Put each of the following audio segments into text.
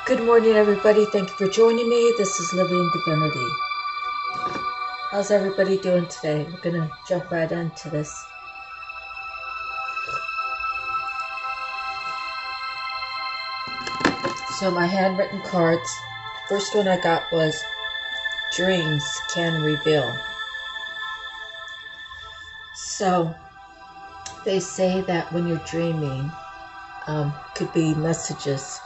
Good morning, everybody. Thank you for joining me. This is Living Divinity. How's everybody doing today? We're going to jump right into this. So my handwritten cards, first one I got was Dreams Can Reveal. So they say that when you're dreaming, could be messages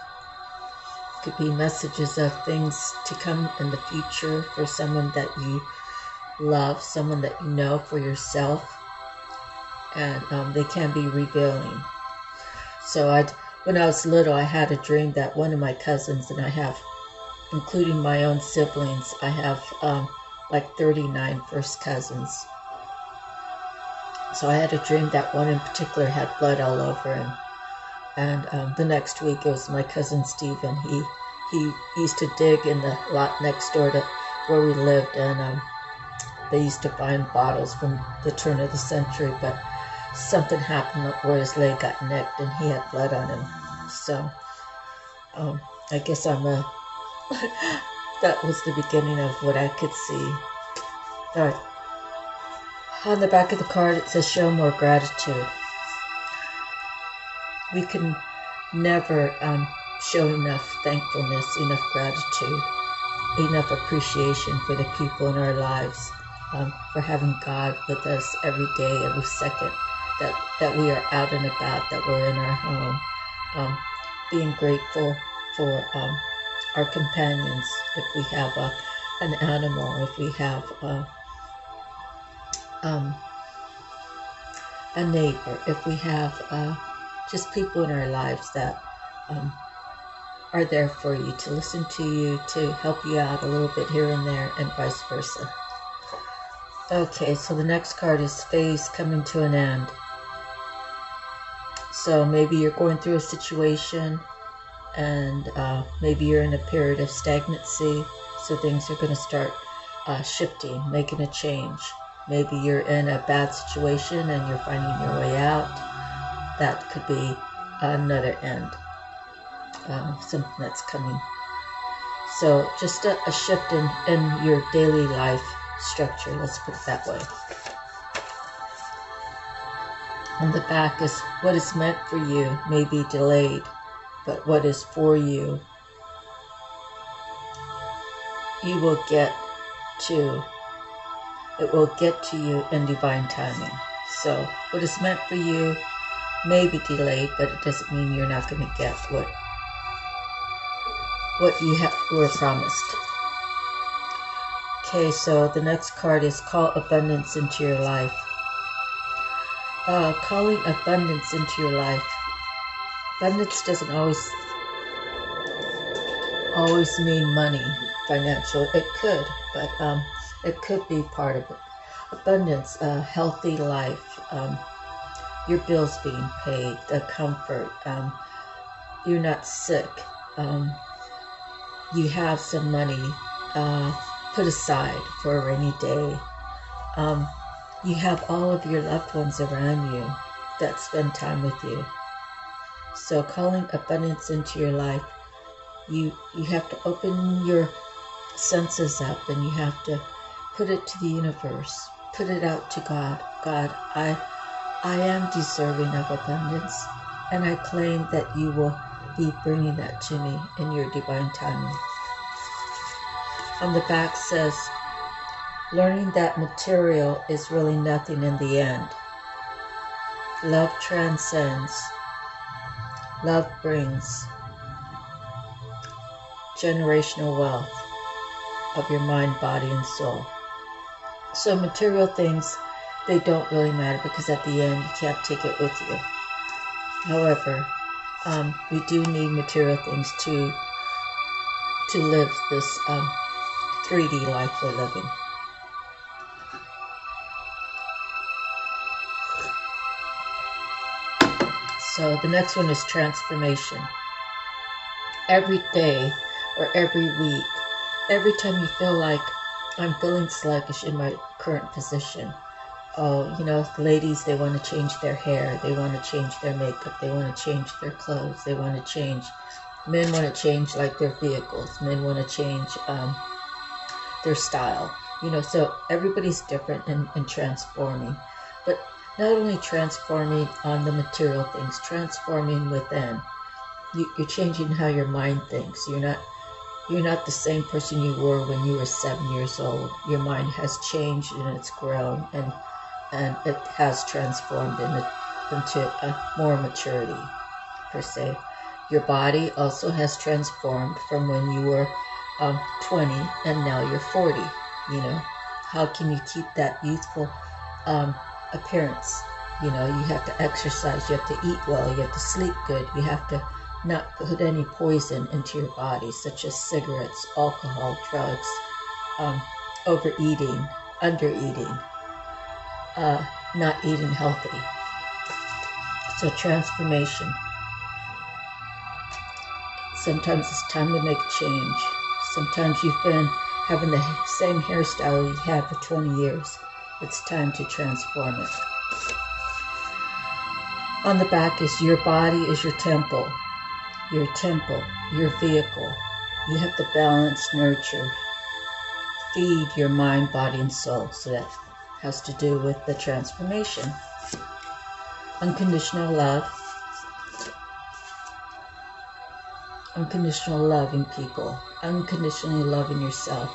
of things to come in the future for someone that you love, someone that you know, for yourself, and they can be revealing. So when I was little, I had a dream that one of my cousins, and I have, including my own siblings, I have like 39 first cousins. So I had a dream that one in particular had blood all over him. And the next week, it was my cousin Stephen. He used to dig in the lot next door to where we lived, and they used to find bottles from the turn of the century, but something happened where his leg got nicked and he had blood on him. So I guess that was the beginning of what I could see. All right. On the back of the card, it says, show more gratitude. We can never show enough thankfulness, enough gratitude, enough appreciation for the people in our lives, for having God with us every day, every second, that we are out and about, that we're in our home, being grateful for our companions, if we have an animal, if we have a neighbor, if we have just people in our lives that are there for you, to listen to you, to help you out a little bit here and there, and vice versa. Okay, so the next card is phase coming to an end. So maybe you're going through a situation, and maybe you're in a period of stagnancy, so things are going to start shifting, making a change. Maybe you're in a bad situation and you're finding your way out. That could be another end, something that's coming. So just a shift in your daily life structure, let's put it that way. On the back is what is meant for you may be delayed, but what is for you, you will get to. It will get to you in divine timing. So what is meant for you may be delayed, but it doesn't mean you're not going to get what you were promised. Okay, so the next card is call abundance into your life. Calling abundance into your life. Abundance doesn't always mean money, financial. It could, but it could be part of it. Abundance, a healthy life, your bills being paid, the comfort, you're not sick, you have some money put aside for a rainy day, you have all of your loved ones around you that spend time with you. So calling abundance into your life, you have to open your senses up, and you have to put it to the universe, put it out to God. God, I am deserving of abundance, and I claim that you will be bringing that to me in your divine timing. On the back says, learning that material is really nothing in the end. Love transcends. Love brings generational wealth of your mind, body, and soul. So material things, they don't really matter, because at the end you can't take it with you. However, we do need material things to live this 3D life we're living. So the next one is transformation. Every day or every week, every time you feel like I'm feeling sluggish in my current position. Oh, the ladies, they want to change their hair, they want to change their makeup, they want to change their clothes, they want to change Men want to change like their vehicles. Men want to change their style. So everybody's different in transforming. But not only transforming on the material things, transforming within. You're changing how your mind thinks. You're not the same person you were when you were 7 years old. Your mind has changed and it's grown and it has transformed into more maturity, per se. Your body also has transformed from when you were 20 and now you're 40. How can you keep that youthful appearance? You have to exercise, you have to eat well, you have to sleep good, you have to not put any poison into your body, such as cigarettes, alcohol, drugs, overeating, undereating, not eating healthy. So transformation. Sometimes it's time to make a change. Sometimes you've been having the same hairstyle you had for 20 years. It's time to transform it. On the back is your body is your temple, your vehicle. You have to balance, nurture, feed your mind, body, and soul. So that has to do with the transformation. Unconditional love. Unconditional loving people. Unconditionally loving yourself.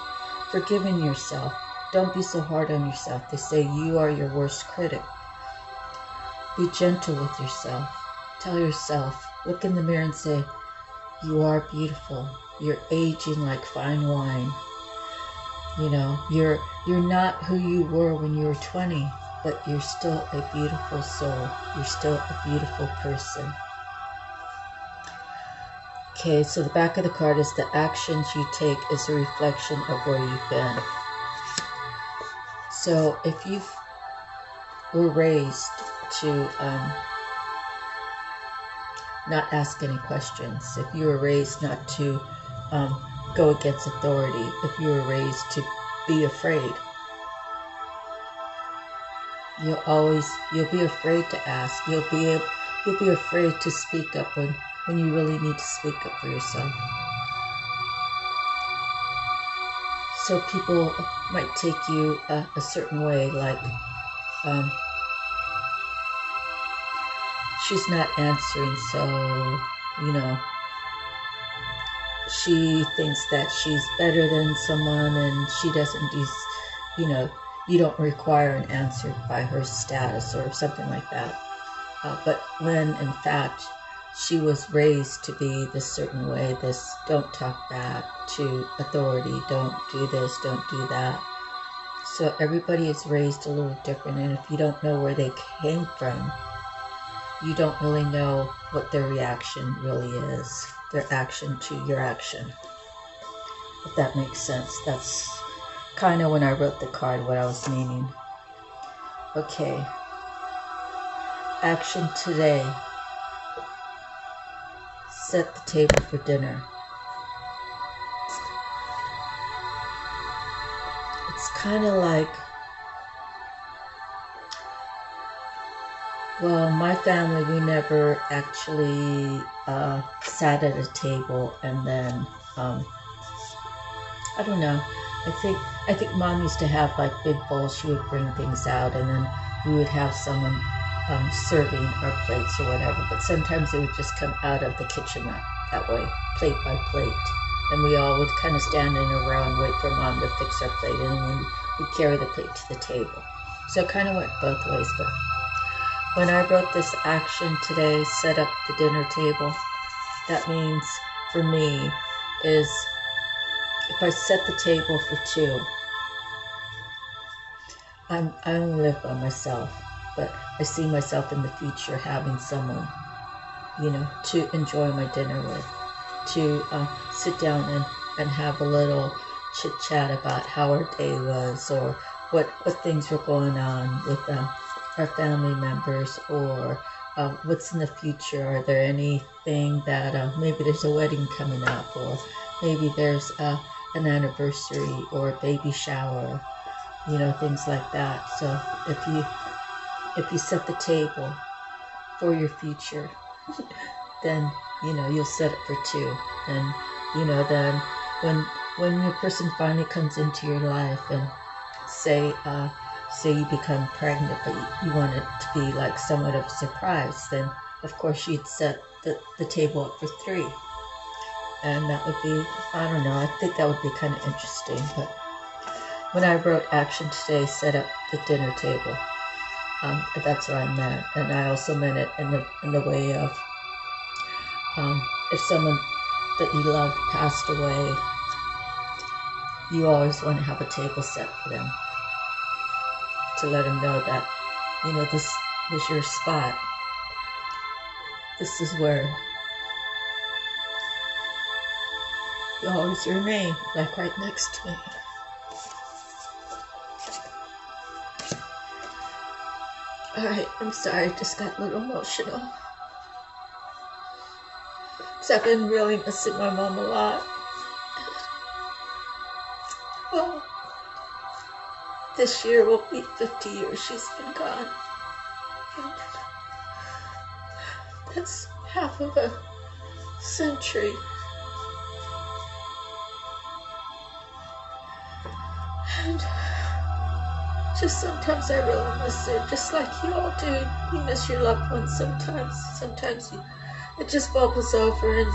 Forgiving yourself. Don't be so hard on yourself. They say you are your worst critic. Be gentle with yourself. Tell yourself, look in the mirror and say, you are beautiful. You're aging like fine wine. You're not who you were when you were 20, but you're still a beautiful soul. You're still a beautiful person. Okay, so the back of the card is the actions you take is a reflection of where you've been. So if you were raised to not ask any questions, if you were raised not to go against authority, if you were raised to be afraid, you'll be afraid to ask. You'll be afraid to speak up when you really need to speak up for yourself. So people might take you a certain way, like she's not answering, so she thinks that she's better than someone and she doesn't do, you don't require an answer by her status or something like that. But when in fact she was raised to be this certain way, this don't talk back to authority, don't do this, don't do that. So everybody is raised a little different, and if you don't know where they came from, you don't really know what their reaction really is, their action to your action. If that makes sense. That's kind of when I wrote the card what I was meaning. Okay. Action today. Set the table for dinner. It's kind of like, well, my family, we never actually sat at a table and then, I don't know. I think Mom used to have like big bowls. She would bring things out and then we would have someone serving our plates or whatever. But sometimes it would just come out of the kitchen that way, plate by plate. And we all would kind of stand in a row and wait for Mom to fix our plate, and then we'd carry the plate to the table. So it kind of went both ways. But when I wrote this action today, set up the dinner table, that means for me is if I set the table for two, I only live by myself, but I see myself in the future having someone, to enjoy my dinner with, to sit down and have a little chit chat about how our day was, or what things were going on with our family members, or what's in the future. Are there anything that maybe there's a wedding coming up, or maybe there's an anniversary or a baby shower, things like that. So if you set the table for your future, then you'll set it for two. And, then when your person finally comes into your life and say you become pregnant, but you want it to be like somewhat of a surprise, then of course you'd set the table up for three. And that would be, I don't know, I think that would be kind of interesting. But when I wrote action today, set up the dinner table, that's what I meant. And I also meant it in the way of if someone that you loved passed away, you always want to have a table set for them to let them know that, this was your spot. This is where you always remain, like right next to me. Alright, I'm sorry, I just got a little emotional. Because I've been really missing my mom a lot. Well, this year will be 50 years she's been gone. And that's half of a century. And just sometimes I really miss her, just like you all do. You miss your loved ones sometimes. Sometimes it just bubbles over, and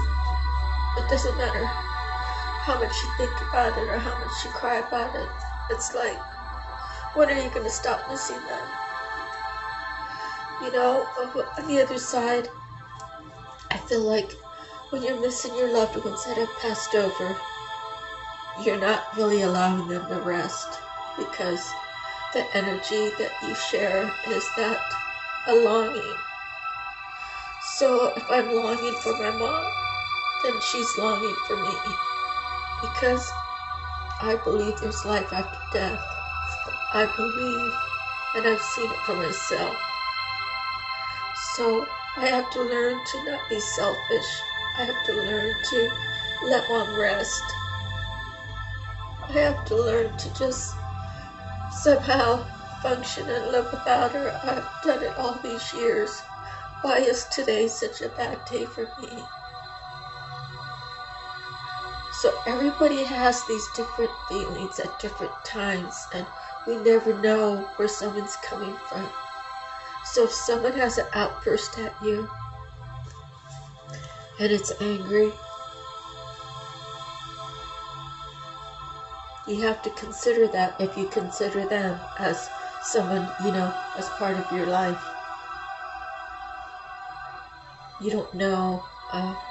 it doesn't matter how much you think about it or how much you cry about it. It's like, when are you going to stop missing them? On the other side, I feel like when you're missing your loved ones that have passed over, you're not really allowing them to rest, because the energy that you share is that a longing. So if I'm longing for my mom, then she's longing for me, because I believe there's life after death. I believe, and I've seen it for myself. So I have to learn to not be selfish. I have to learn to let mom rest. I have to learn to just somehow function and live without her. I've done it all these years. Why is today such a bad day for me? So everybody has these different feelings at different times, and we never know where someone's coming from. So if someone has an outburst at you, and it's angry, you have to consider that if you consider them as someone, as part of your life. You don't know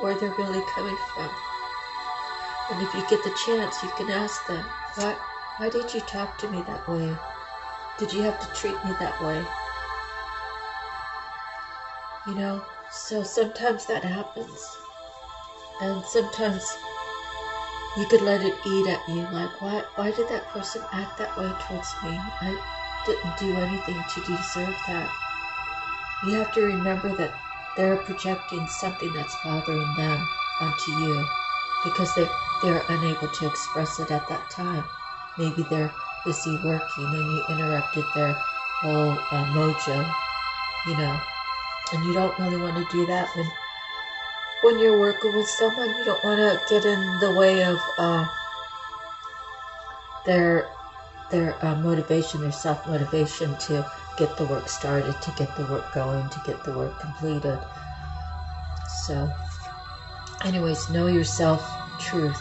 where they're really coming from. And if you get the chance, you can ask them, why did you talk to me that way? Did you have to treat me that way? So sometimes that happens. And sometimes you could let it eat at you, like, why did that person act that way towards me? I didn't do anything to deserve that. You have to remember that they're projecting something that's bothering them onto you, because they're unable to express it at that time. Maybe they're busy working and you interrupted their whole mojo, and you don't really want to do that when you're working with someone. You don't want to get in the way of their motivation, their self-motivation to get the work started, to get the work going, to get the work completed. So anyways, know your self-truth.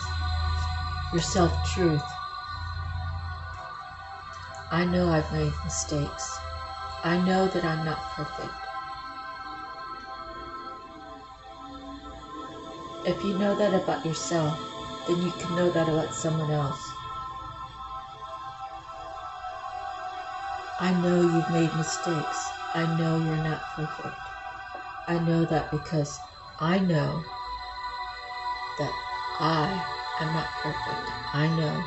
Your self-truth. I know I've made mistakes. I know that I'm not perfect. If you know that about yourself, then you can know that about someone else. I know you've made mistakes. I know you're not perfect. I know that because I know that I am not perfect. I know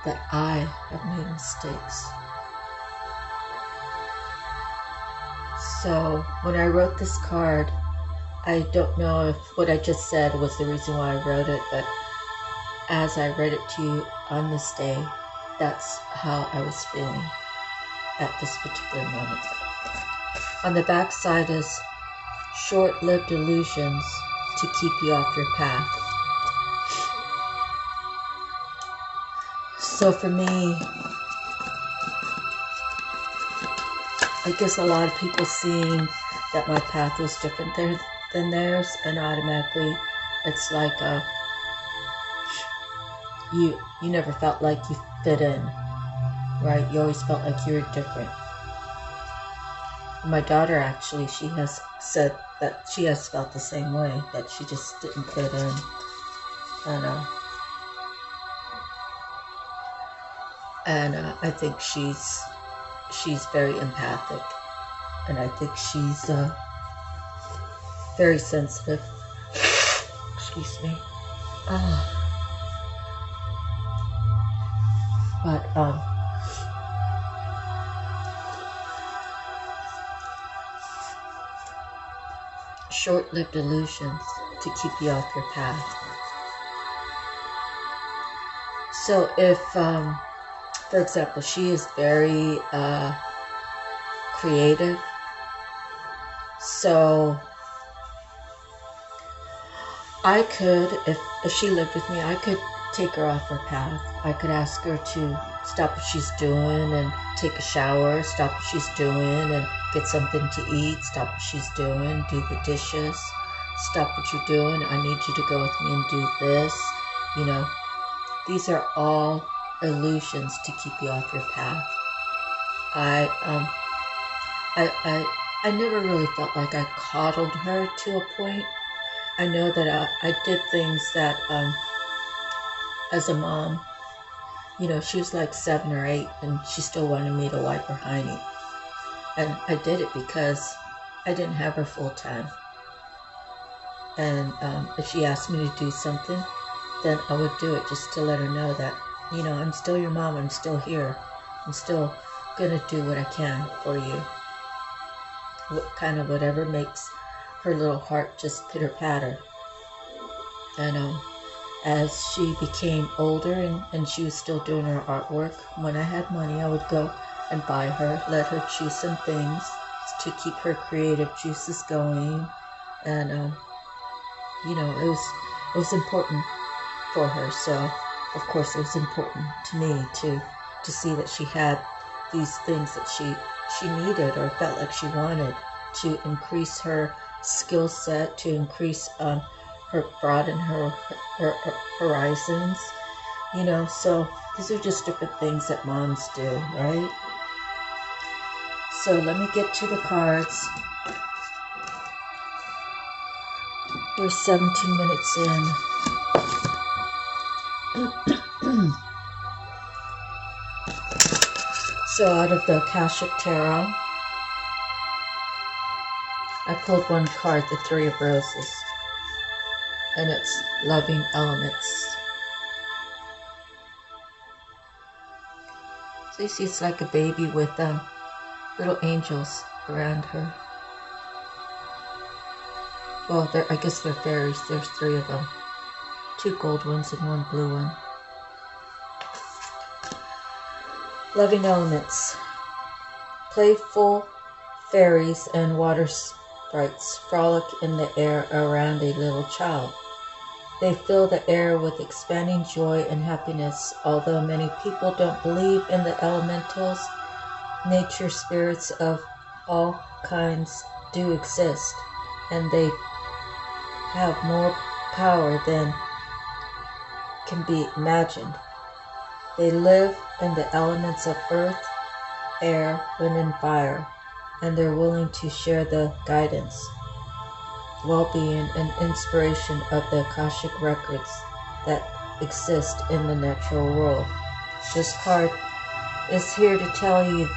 that I have made mistakes. So when I wrote this card, I don't know if what I just said was the reason why I wrote it, but as I read it to you on this day, that's how I was feeling at this particular moment. On the back side is short-lived illusions to keep you off your path. So for me, I guess a lot of people seeing that my path was different than theirs, and automatically it's like you never felt like you fit in, right? You always felt like you were different. My daughter, actually, she has said that she has felt the same way, that she just didn't fit in. And I think she's very empathic, and I think she's very sensitive. Excuse me. But short-lived illusions to keep you off your path. So if, for example, she is very creative, so I could, if she lived with me, I could take her off her path. I could ask her to stop what she's doing and take a shower, stop what she's doing and get something to eat, stop what she's doing, do the dishes, stop what you're doing, I need you to go with me and do this. You know, these are all illusions to keep you off your path. I never really felt like I coddled her to a point. I know that I did things that, as a mom, you know, she was like 7 or 8 and she still wanted me to wipe her hiney. And I did it because I didn't have her full time. And if she asked me to do something, then I would do it just to let her know that, you know, I'm still your mom, I'm still here. I'm still going to do what I can for you. Kind of whatever makes her little heart just pitter-patter. And as she became older and she was still doing her artwork, when I had money, I would go and buy her, let her choose some things to keep her creative juices going. And, you know, it was important for her. So, of course, it was important to me to see that she had these things that she needed or felt like she wanted to increase her skill set, to increase broaden her horizons, you know. So these are just different things that moms do, right? So let me get to the cards. We're 17 minutes in. So out of the Akashic Tarot, I pulled one card, the Three of Roses, and it's loving elements. So you see it's like a baby with little angels around her. Well, I guess they're fairies. There's 3 of them. 2 gold ones and 1 blue one. Loving elements. Playful fairies and water sprites frolic in the air around a little child. They fill the air with expanding joy and happiness. Although many people don't believe in the elementals, nature spirits of all kinds do exist, and they have more power than can be imagined. They live in the elements of earth, air, wind, and fire, and they're willing to share the guidance, well-being, and inspiration of the Akashic records that exist in the natural world. This card is here to tell you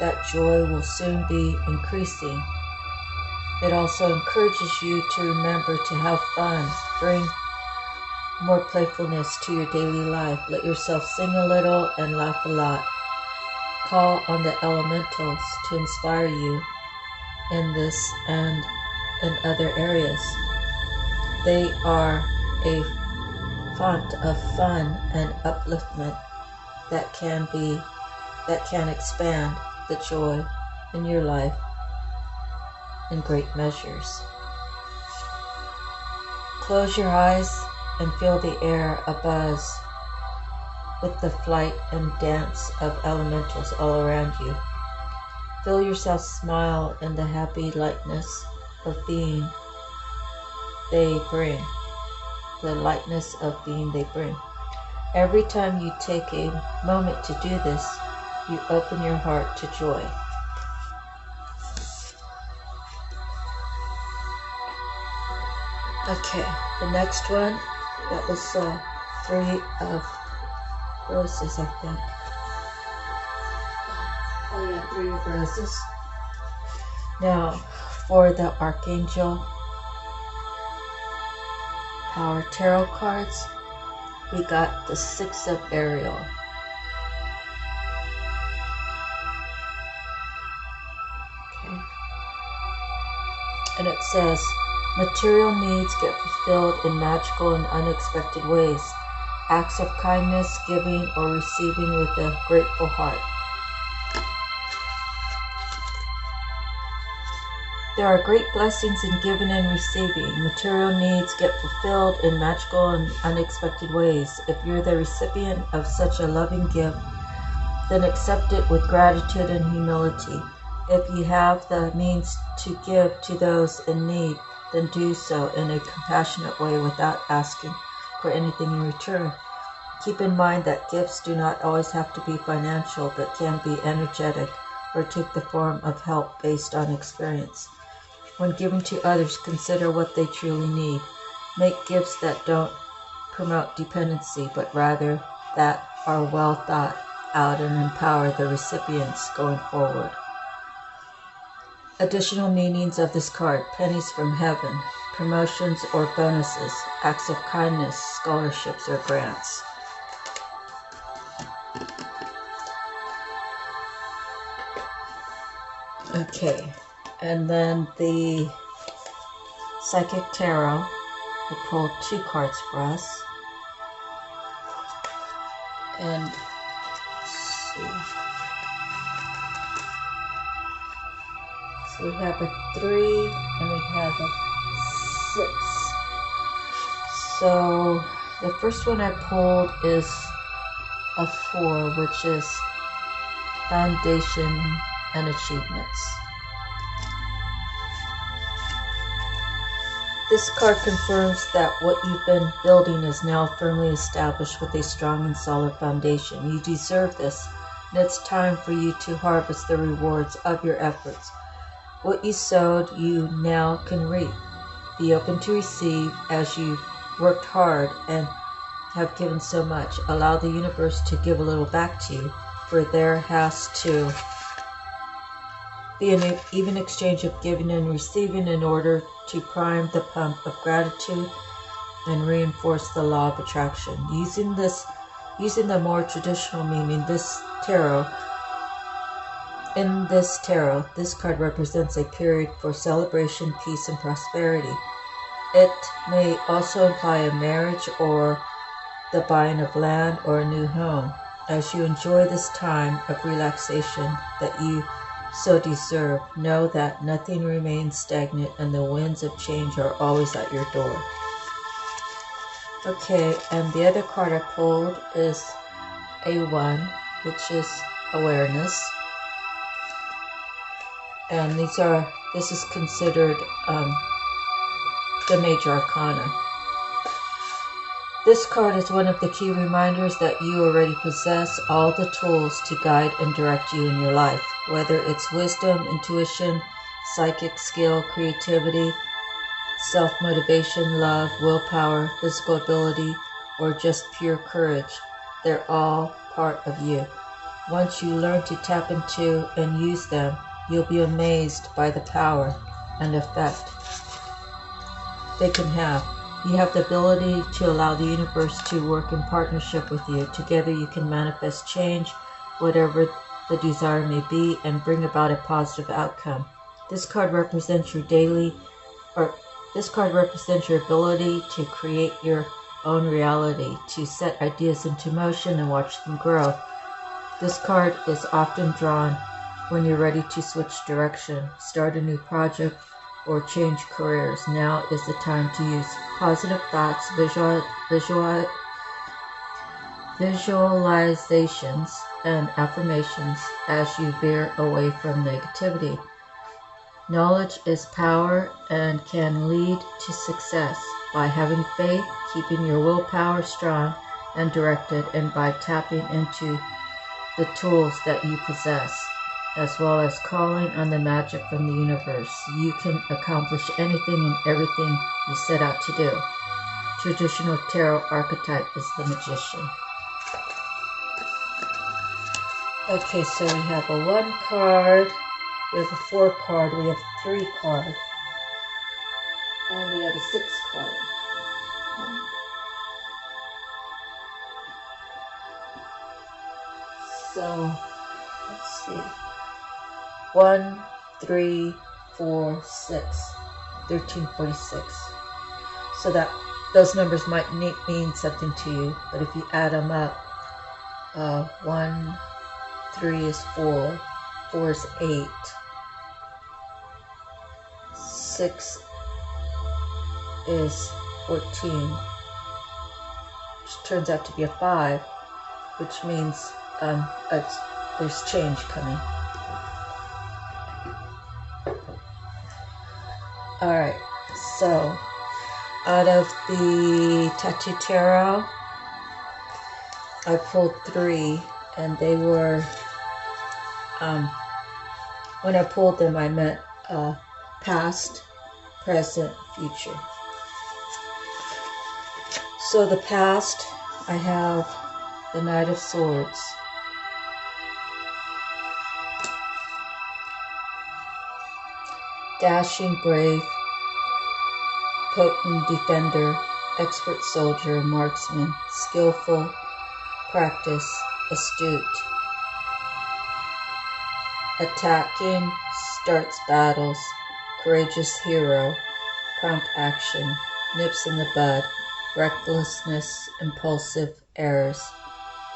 that joy will soon be increasing. It also encourages you to remember to have fun, bring more playfulness to your daily life. Let yourself sing a little and laugh a lot. Call on the elementals to inspire you in this and in other areas. They are a font of fun and upliftment that can expand the joy in your life in great measures. Close your eyes and feel the air abuzz with the flight and dance of elementals all around you. Feel yourself smile in the happy lightness of being they bring. The lightness of being they bring. Every time you take a moment to do this, you open your heart to joy. Okay, the next one, that was 3 of roses, I think. Oh yeah, 3 of roses. Now, for the Archangel Power Tarot cards, we got the 6 of Ariel. Okay. And it says, material needs get fulfilled in magical and unexpected ways. Acts of kindness, giving or receiving with a grateful heart. There are great blessings in giving and receiving. Material needs get fulfilled in magical and unexpected ways. If you're the recipient of such a loving gift, then accept it with gratitude and humility. If you have the means to give to those in need, then do so in a compassionate way without asking for anything in return. Keep in mind that gifts do not always have to be financial, but can be energetic or take the form of help based on experience. When giving to others, consider what they truly need. Make gifts that don't promote dependency, but rather that are well thought out and empower the recipients going forward. Additional meanings of this card: pennies from heaven, promotions or bonuses, acts of kindness, scholarships or grants. Okay, and then the Psychic Tarot will pull 2 cards for us. And let's see. So we have a 3 and we have a 6. So the first one I pulled is a 4, which is foundation and achievements. This card confirms that what you've been building is now firmly established with a strong and solid foundation. You deserve this, and it's time for you to harvest the rewards of your efforts. What you sowed, you now can reap. Be open to receive as you've worked hard and have given so much. Allow the universe to give a little back to you, for there has to be an even exchange of giving and receiving in order to prime the pump of gratitude and reinforce the law of attraction. Using the more traditional meaning, this tarot, this card represents a period for celebration, peace, and prosperity. It may also imply a marriage or the buying of land or a new home. As you enjoy this time of relaxation that you so deserve, know that nothing remains stagnant and the winds of change are always at your door. Okay, and the other card I pulled is a 1, which is awareness. And this is considered the major arcana. This card is one of the key reminders that you already possess all the tools to guide and direct you in your life, whether it's wisdom, intuition, psychic skill, creativity, self-motivation, love, willpower, physical ability, or just pure courage. They're all part of you. Once you learn to tap into and use them, you'll be amazed by the power and effect they can have. You have the ability to allow the universe to work in partnership with you. Together you can manifest change, whatever the desire may be, and bring about a positive outcome. This card represents your ability to create your own reality, to set ideas into motion and watch them grow. This card is often drawn when you're ready to switch direction, start a new project, or change careers. Now is the time to use positive thoughts, visualizations, and affirmations as you veer away from negativity. Knowledge is power and can lead to success by having faith, keeping your willpower strong and directed, and by tapping into the tools that you possess, as well as calling on the magic from the universe. You can accomplish anything and everything you set out to do. Traditional tarot archetype is the magician. Okay, so we have a 1 card, we have a 4 card, we have 3 card, and we have a 6 card. So, let's see. 1, 3, 4, 6, 1346. So that those numbers might mean something to you, but if you add them up, 1, 3 is 4, 4 is 8, 6 is 14, which turns out to be a 5, which means there's change coming. Alright, so out of the Tattoo Tarot, I pulled 3, and they were, when I pulled them, I meant past, present, future. So the past, I have the Knight of Swords. Dashing, brave, potent defender, expert soldier, marksman, skillful, practice, astute. Attacking, starts battles, courageous hero, prompt action, nips in the bud, recklessness, impulsive errors,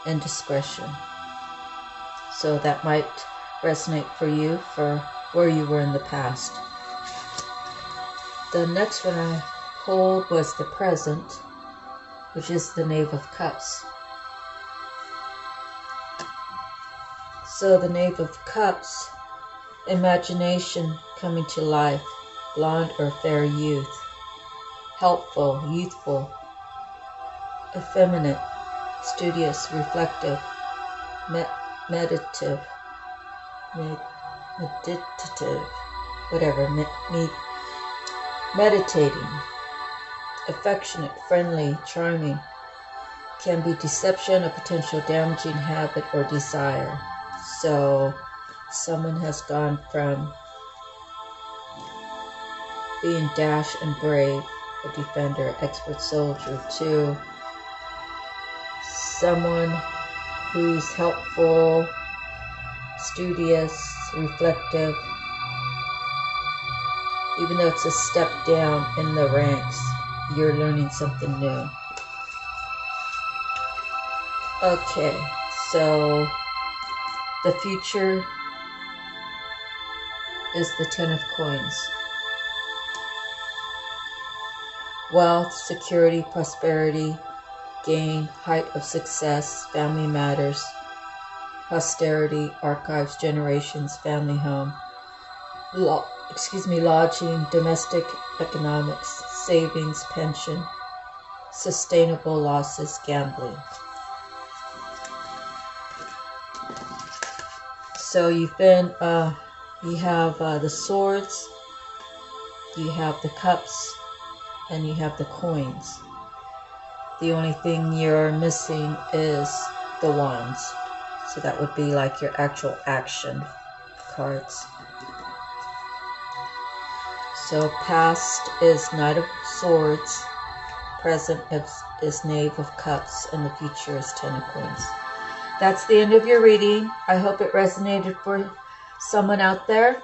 indiscretion. So that might resonate for you for where you were in the past. The next one I pulled was the present, which is the Knave of Cups. So the Knave of Cups, imagination coming to life, blonde or fair youth, helpful, youthful, effeminate, studious, reflective, meditative, whatever, meditating, affectionate, friendly, charming, can be deception, a potential damaging habit or desire. So someone has gone from being dash and brave, a defender, expert soldier, to someone who's helpful, studious, reflective. Even though it's a step down in the ranks, you're learning something new. Okay, so the future is the 10 of Coins. Wealth, security, prosperity, gain, height of success, family matters, posterity, archives, generations, family home, lodging, domestic economics, savings, pension, sustainable losses, gambling. So you've been, you have the swords, you have the cups, and you have the coins. The only thing you're missing is the wands. So that would be like your actual action cards. So past is Knight of Swords, present is Knave of Cups, and the future is 10 of Coins. That's the end of your reading. I hope it resonated for someone out there.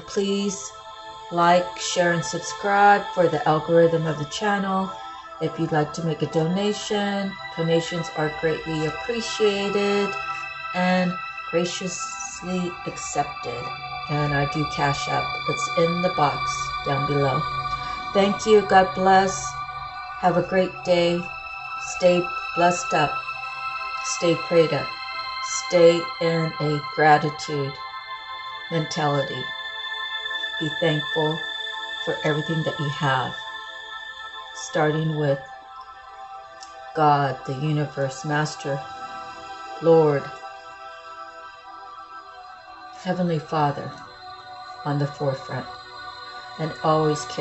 Please like, share, and subscribe for the algorithm of the channel. If you'd like to make a donation, donations are greatly appreciated and graciously accepted. And I do Cash App. It's in the box. down below. Thank you. God bless. Have a great day. Stay blessed up. Stay prayed up. Stay in a gratitude mentality. Be thankful for everything that you have, starting with God, the universe, Master, Lord, Heavenly Father on the forefront, and always